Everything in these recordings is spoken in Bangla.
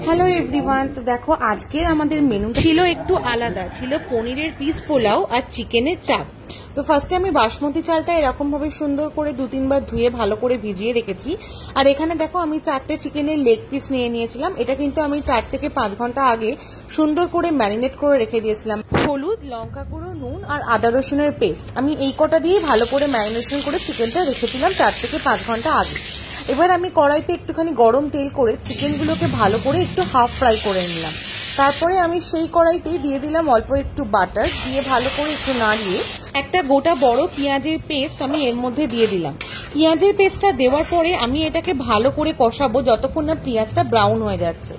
হ্যালো এভরিওয়ান, তো দেখো আজকের আমাদের মেনু ছিল একটু আলাদা, ছিল পনিরের পিস পোলাও আর চিকেনের চাপ। তো ফার্স্টে আমি বাসমতি চালটা এরকম ভাবে সুন্দর করে 2-3 বার ধুয়ে ভালো করে ভিজিয়ে রেখেছি। আর এখানে দেখো আমি 4টে চিকেনের লেগ পিস নিয়ে নিয়েছিলাম। এটা কিন্তু আমি 4 থেকে 5 ঘন্টা আগে সুন্দর করে ম্যারিনেট করে রেখে দিয়েছিলাম। হলুদ, লঙ্কা গুঁড়ো, নুন আর আদা রসুনের পেস্ট, আমি এই কটা দিয়ে ভালো করে ম্যারিনেশন করে চিকেনটা রেখেছিলাম 4 থেকে 5 ঘন্টা আগে। এবার আমি কড়াইতে একটুখানি গরম তেল করে চিকেনগুলোকে ভালো করে একটু হাফ ফ্রাই করে নিলাম। তারপরে আমি সেই কড়াইতেই দিয়ে দিলাম অল্প একটু বাটার, দিয়ে ভালো করে একটু নাড়িয়ে একটা গোটা বড় পেঁয়াজের পেস্ট আমি এর মধ্যে দিয়ে দিলাম। পেঁয়াজের পেস্টটা দেওয়ার পরে আমি এটাকে ভালো করে কষাবো যতক্ষণ না পেঁয়াজটা ব্রাউন হয়ে যাচ্ছে।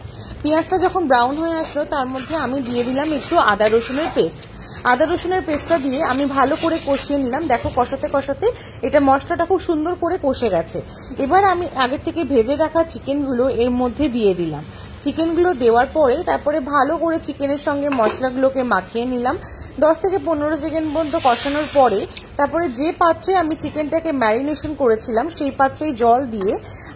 পেঁয়াজটা যখন ব্রাউন হয়ে আসলো তার মধ্যে আমি দিয়ে দিলাম একটু আদা রসুনের পেস্ট। আদা রসুনের পেস্টটা দিয়ে আমি ভালো করে কষিয়ে নিলাম। দেখো কষাতে কষাতে এটা মশলাটা খুব সুন্দর করে কষে গেছে। এবার আমি আগে থেকে ভেজে রাখা চিকেনগুলো এর মধ্যে দিয়ে দিলাম। চিকেনগুলো দেওয়ার পরে তারপরে ভালো করে চিকেনের সঙ্গে মশলাগুলোকে মাখিয়ে নিলাম। 10 থেকে 15 সেকেন্ড পর্যন্ত কষানোর পরে তারপরে যে পাত্রে আমি চিকেনটাকে ম্যারিনেশন করেছিলাম সেই পাত্রেই জল দিয়ে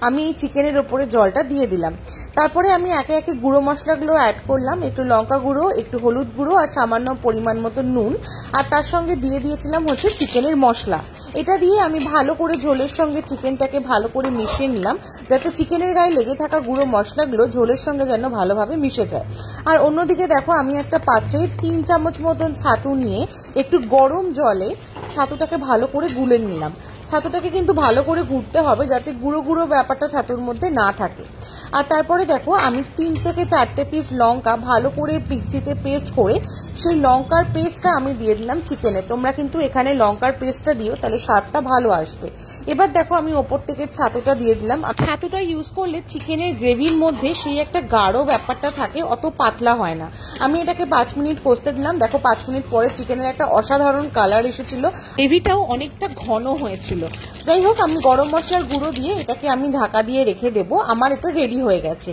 আমি এই চিকেনের ওপরে জলটা দিয়ে দিলাম। তারপরে আমি একে একে গুঁড়ো মশলাগুলো অ্যাড করলাম, একটু লঙ্কা গুঁড়ো, একটু হলুদ গুঁড়ো আর সামান্য পরিমাণ মতো নুন, আর তার সঙ্গে দিয়ে দিয়েছিলাম হচ্ছে চিকেনের মশলা। এটা দিয়ে আমি ভালো করে ঝোলের সঙ্গে চিকেনটাকে ভালো করে মিশিয়ে নিলাম, যাতে চিকেনের গায়ে লেগে থাকা গুঁড়ো মশলাগুলো ঝোলের সঙ্গে যেন ভালোভাবে মিশে যায়। আর অন্যদিকে দেখো আমি একটা পাত্রে 3 চামচ মতন ছাতু নিয়ে একটু গরম জলে ছাতুটাকে ভালো করে গুলে নিলাম। ছাতুটাকে কিন্তু ভালো করে গুড়তে হবে যাতে গুঁড়ো গুঁড়ো ব্যাপারটা ছাতুর মধ্যে না থাকে। আর তারপরে দেখো আমি 3 থেকে 4টে পিস লঙ্কা ভালো করে মিক্সিতে পেস্ট করে সেই লঙ্কার পেস্টটা আমি দিয়ে দিলাম চিকেনে। তোমরা কিন্তু এখানে লঙ্কার পেস্টটা দিও, তাহলে স্বাদটা ভালো আসবে। এবার দেখো আমি ওপর থেকে ছাতুটা দিয়ে দিলাম। ছাতুটা ইউজ করলে চিকেনের গ্রেভির মধ্যে সেই একটা গাঢ় ব্যাপারটা থাকে, অত পাতলা হয় না। আমি এটাকে 5 মিনিট কষতে দিলাম। দেখো 5 মিনিট পরে চিকেনের একটা অসাধারণ কালার এসেছিল, গ্রেভিটাও অনেকটা ঘন হয়েছিল। যাই হোক, আমি গরম মশলার গুঁড়ো দিয়ে এটাকে আমি ঢাকা দিয়ে রেখে দেবো। আমার এটা রেডি হয়ে গেছে।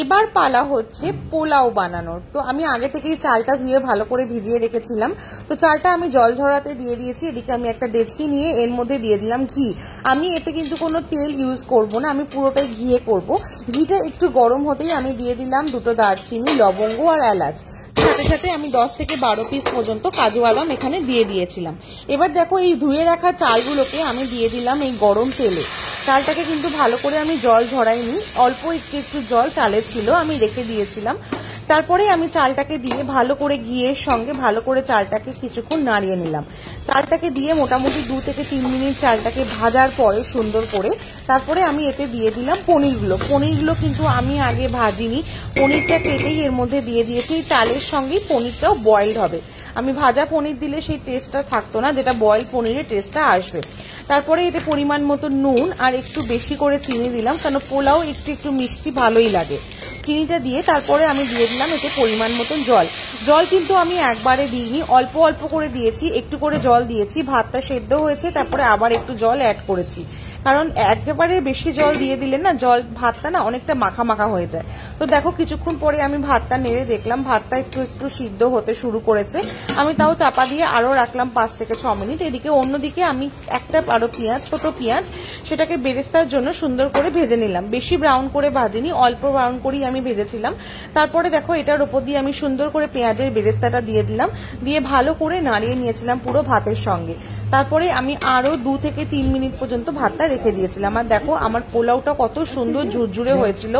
এবার পালা হচ্ছে পোলাও বানানোর। তো আমি আগে থেকেই চালটা ধুয়ে ভালো করে ভিজিয়ে রেখেছিলাম। তো চালটা আমি জল ঝরাতে দিয়ে দিয়েছি। এদিকে আমি একটা ডেচকি নিয়ে এর মধ্যে দিয়ে দিলাম ঘি। আমি এতে কিন্তু কোনো তেল ইউজ করব না, আমি পুরোটাই ঘিয়ে করব। ঘিটা একটু গরম হতেই আমি দিয়ে দিলাম 2টো দারচিনি, লবঙ্গ আর এলাচ। সাথে সাথে আমি 10 থেকে 12 পিস পর্যন্ত কাজু বাদাম এখানে দিয়ে দিয়েছিলাম। এবার দেখো এই ধুয়ে রাখা চালগুলোকে আমি দিয়ে দিলাম এই গরম তেলে। চালটাকে কিন্তু ভালো করে আমি জল ঝরাইনি, অল্প একটু জল চালে ছিল, আমি রেখে দিয়েছিলাম। তারপরে আমি চালটাকে দিয়ে ভালো করে ঘিয়ের সঙ্গে ভালো করে চালটাকে কিছুক্ষণ নাড়িয়ে নিলাম। চালটাকে দিয়ে মোটামুটি 2 থেকে 3 মিনিট চালটাকে ভাজার পরে সুন্দর করে তারপরে আমি এতে দিয়ে দিলাম পনিরগুলো কিন্তু আমি আগে ভাজিনি, পনিরটা কেটেই এর মধ্যে দিয়ে দিয়েছি। চালের সঙ্গেই পনিরটাও বয়েলড হবে। আমি ভাজা পনির দিলে সেই টেস্টটা থাকতো না, যেটা বয়েল পনিরের টেস্টটা আসবে। তারপরে এতে পরিমাণ মতো নুন আর একটু বেশি করে চিনি দিলাম, কারণ পোলাও একটু মিষ্টি ভালোই লাগে। চিনিটা দিয়ে তারপরে আমি দিয়ে দিলাম এতে পরিমাণ মতন জল। জল কিন্তু আমি একবারে দিইনি, অল্প অল্প করে দিয়েছি, একটু করে জল দিয়েছি। ভাতটা সেদ্ধ হয়েছে, তারপরে আবার একটু জল অ্যাড করেছি, কারণ একেবারে বেশি জল দিয়ে দিলে না ভাতটা না অনেকটা মাখা মাখা হয়ে যায়। তো দেখো কিছুক্ষণ পরে আমি ভাতটা নেড়ে দেখলাম ভাতটা একটু সিদ্ধ হতে শুরু করেছে। আমি তাও চাপা দিয়ে আরো রাখলাম 5 থেকে 6 মিনিট। এদিকে অন্যদিকে আমি একটা আরো ছোট পেঁয়াজ সেটাকে বেরেস্তার জন্য সুন্দর করে ভেজে নিলাম। বেশি ব্রাউন করে ভাজিনি, অল্প ব্রাউন করেই আমি ভেজেছিলাম। তারপরে দেখো এটার উপর দিয়ে আমি সুন্দর করে পেঁয়াজের বেরেস্তাটা দিয়ে দিলাম, দিয়ে ভালো করে নাড়িয়ে নিয়েছিলাম পুরো ভাতের সঙ্গে। তারপরে আমি আরো 2 থেকে 3 মিনিট পর্যন্ত ভাতটা রেখে দিয়েছিলাম। আর দেখো আমার পোলাওটা কত সুন্দর ঝুরঝুরে হয়েছিল,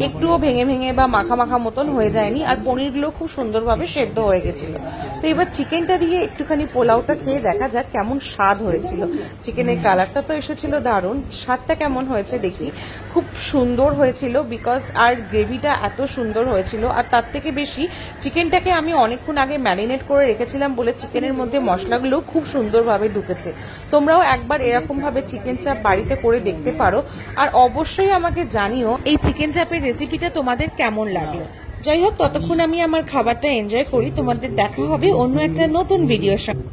একটুও ভেঙে ভেঙে বা মাখা মাখা মতন হয়ে যায়নি, আর পনিরগুলো খুব সুন্দরভাবে সেদ্ধ হয়ে গেছিল। তো এবার চিকেনটা দিয়ে একটুখানি পোলাওটা খেয়ে দেখা যাক কেমন স্বাদ হয়েছিল। চিকেনের কালারটা তো এসেছিল দারুণ, স্বাদটা কেমন হয়েছে দেখি। খুব সুন্দর হয়েছিল, বিকজ আর গ্রেভিটা এত সুন্দর হয়েছিল। আর তার থেকে বেশি চিকেনটাকে আমি অনেকক্ষণ আগে ম্যারিনেট করে রেখেছিলাম বলে চিকেনের মধ্যে মশলাগুলো খুব সুন্দরভাবে ঢুকেছে। তোমরাও একবার এরকম ভাবে চিকেন চাপ বাড়িতে করে দেখতে পারো, আর অবশ্যই আমাকে জানিও এই চিকেন চাপের রেসিপিটা তোমাদের কেমন লাগলো। যাই হোক, ততক্ষণ আমি আমার খাবারটা এনজয় করি। তোমাদের দেখা হবে অন্য একটা নতুন ভিডিওর সাথে।